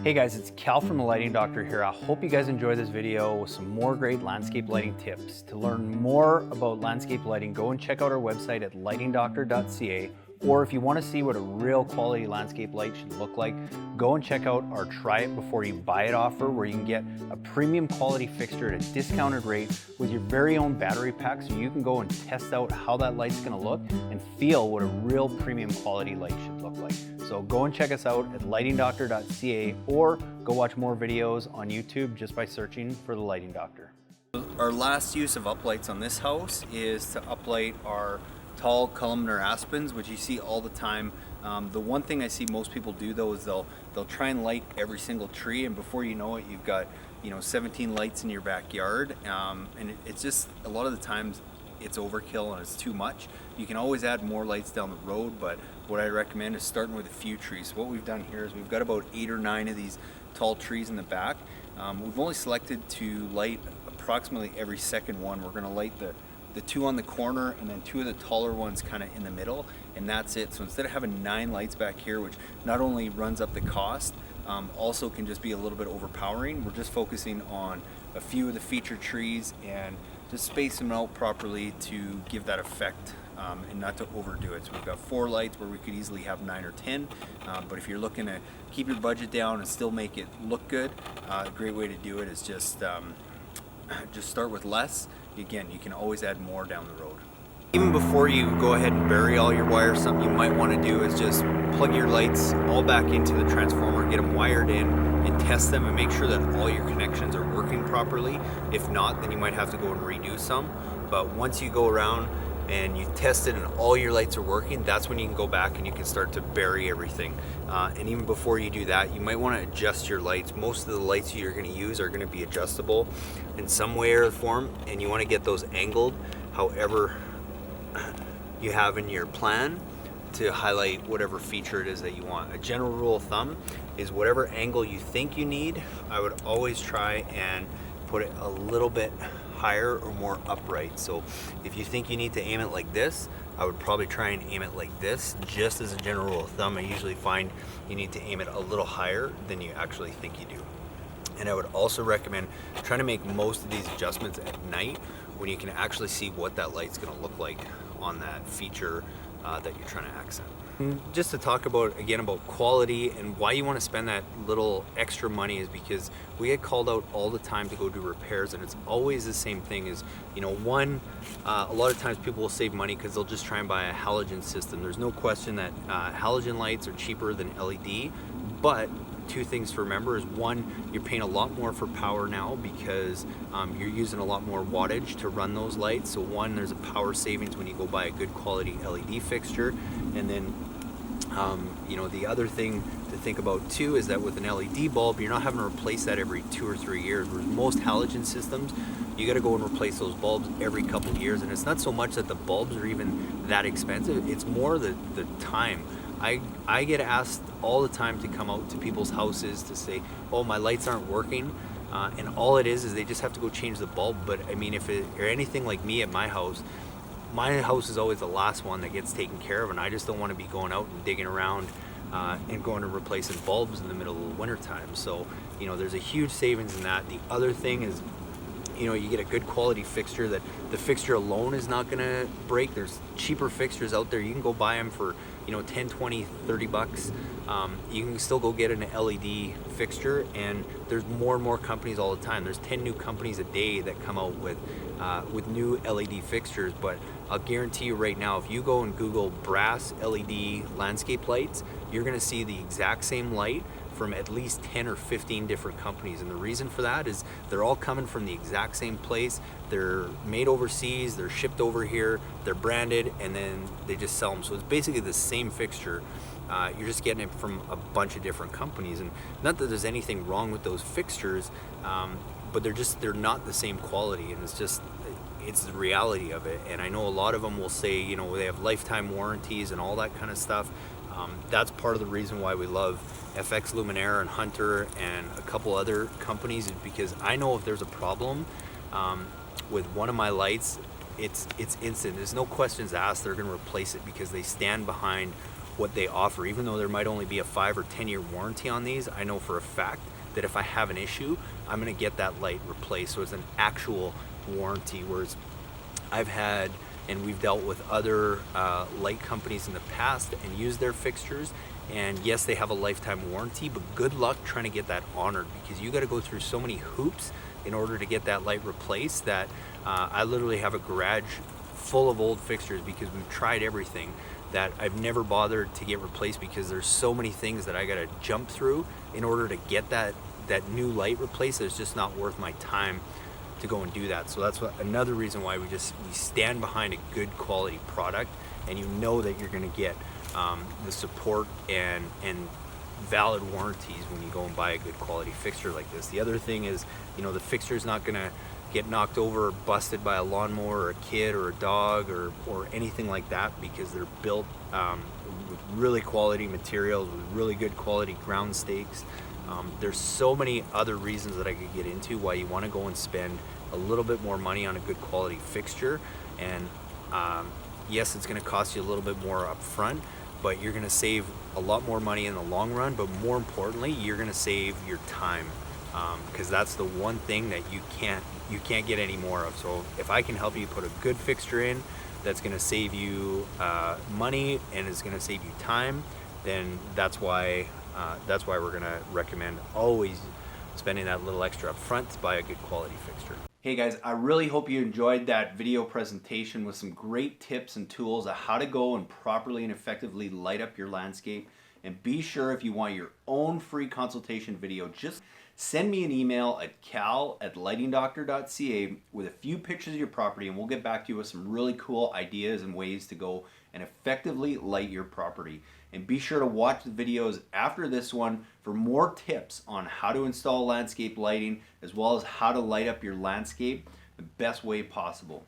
Hey guys, it's Cal from the Lighting Doctor here. I hope you guys enjoy this video with some more great landscape lighting tips. To learn more about landscape lighting, go and check out our website at lightingdoctor.ca, or if you want to see what a real quality landscape light should look like, go and check out our Try It Before You Buy It offer, where you can get a premium quality fixture at a discounted rate with your very own battery pack, so you can go and test out how that light's going to look and feel what a real premium quality light should look like. So go and check us out at lightingdoctor.ca, or go watch more videos on YouTube just by searching for the Lighting Doctor. Our last use of uplights on this house is to uplight our tall columnar aspens, which you see all the time. The one thing I see most people do though is they'll try and light every single tree, and before you know it, you've got 17 lights in your backyard, and it's just a lot of the times it's overkill and it's too much. You can always add more lights down the road, but what I recommend is starting with a few trees. So what we've done here is we've got about 8 or 9 of these tall trees in the back. We've only selected to light approximately every second one. We're going to light the 2 on the corner and then 2 of the taller ones kind of in the middle, and that's it. So instead of having 9 lights back here, which not only runs up the cost, also can just be a little bit overpowering, we're just focusing on a few of the featured trees and just space them out properly to give that effect, and not to overdo it. So we've got 4 lights where we could easily have 9 or 10, but if you're looking to keep your budget down and still make it look good, a great way to do it is just start with less. Again, you can always add more down the road. Even before you go ahead and bury all your wires, something you might want to do is just plug your lights all back into the transformer, get them wired in, and test them and make sure that all your connections are working properly. If not, then you might have to go and redo some. But once you go around and you test it and all your lights are working, that's when you can go back and you can start to bury everything. And even before you do that, you might want to adjust your lights. Most of the lights you're going to use are going to be adjustable in some way or form, and you want to get those angled however you have in your plan to highlight whatever feature it is that you want. A general rule of thumb is whatever angle you think you need, I would always try and put it a little bit higher or more upright. So if you think you need to aim it like this, I would probably try and aim it like this. Just as a general rule of thumb, I usually find you need to aim it a little higher than you actually think you do. And I would also recommend trying to make most of these adjustments at night when you can actually see what that light's going to look like on that feature that you're trying to accent. And just to talk about quality and why you want to spend that little extra money is because we get called out all the time to go do repairs, and it's always the same thing. Is one, a lot of times people will save money because they'll just try and buy a halogen system. There's no question that halogen lights are cheaper than LED, but 2 things to remember is, one, you're paying a lot more for power now because you're using a lot more wattage to run those lights. So one, there's a power savings when you go buy a good quality LED fixture. And then the other thing to think about too is that with an LED bulb, you're not having to replace that every 2 or 3 years. Whereas most halogen systems, you got to go and replace those bulbs every couple of years. And it's not so much that the bulbs are even that expensive, it's more the time. I get asked all the time to come out to people's houses to say, oh, my lights aren't working, and all it is they just have to go change the bulb. But I mean, if it or anything like me at my house is always the last one that gets taken care of, and I just don't want to be going out and digging around and going to replacing bulbs in the middle of the winter time. So there's a huge savings in that. The other thing is, you get a good quality fixture that the fixture alone is not going to break. There's cheaper fixtures out there. You can go buy them for 10, 20, 30 bucks. You can still go get an LED fixture, and there's more and more companies all the time. There's 10 new companies a day that come out with new LED fixtures. But I'll guarantee you right now, if you go and Google brass LED landscape lights, you're going to see the exact same light from at least 10 or 15 different companies. And the reason for that is they're all coming from the exact same place. They're made overseas, they're shipped over here, they're branded, and then they just sell them. So it's basically the same fixture. You're just getting it from a bunch of different companies. And not that there's anything wrong with those fixtures, but they're not the same quality, and it's the reality of it. And I know a lot of them will say, they have lifetime warranties and all that kind of stuff. That's part of the reason why we love FX Luminaire and Hunter and a couple other companies, is because I know if there's a problem with one of my lights, it's instant. There's no questions asked. They're going to replace it because they stand behind what they offer. Even though there might only be a 5 or 10-year warranty on these, I know for a fact that if I have an issue, I'm gonna get that light replaced. So it's an actual warranty, whereas I've had, and we've dealt with other light companies in the past and used their fixtures, and yes, they have a lifetime warranty, but good luck trying to get that honored, because you got to go through so many hoops in order to get that light replaced that I literally have a garage full of old fixtures, because we've tried everything, that I've never bothered to get replaced, because there's so many things that I got to jump through in order to get that new light replaced. It's just not worth my time to go and do that. So that's another reason why we stand behind a good quality product, and you know that you're going to get the support and valid warranties when you go and buy a good quality fixture like this. The other thing is, you know, the fixture is not going to get knocked over or busted by a lawnmower or a kid or a dog or anything like that, because they're built with really quality materials, with really good quality ground stakes. There's so many other reasons that I could get into why you want to go and spend a little bit more money on a good quality fixture. And yes, it's going to cost you a little bit more up front, but you're going to save a lot more money in the long run. But more importantly, you're going to save your time, because that's the one thing that you can't get any more of. So if I can help you put a good fixture in that's going to save you money and is going to save you time, then that's why we're going to recommend always spending that little extra up front to buy a good quality fixture. Hey guys, I really hope you enjoyed that video presentation with some great tips and tools on how to go and properly and effectively light up your landscape. And be sure, if you want your own free consultation video, just send me an email at cal@lightingdoctor.ca with a few pictures of your property, and we'll get back to you with some really cool ideas and ways to go and effectively light your property. And be sure to watch the videos after this one for more tips on how to install landscape lighting, as well as how to light up your landscape the best way possible.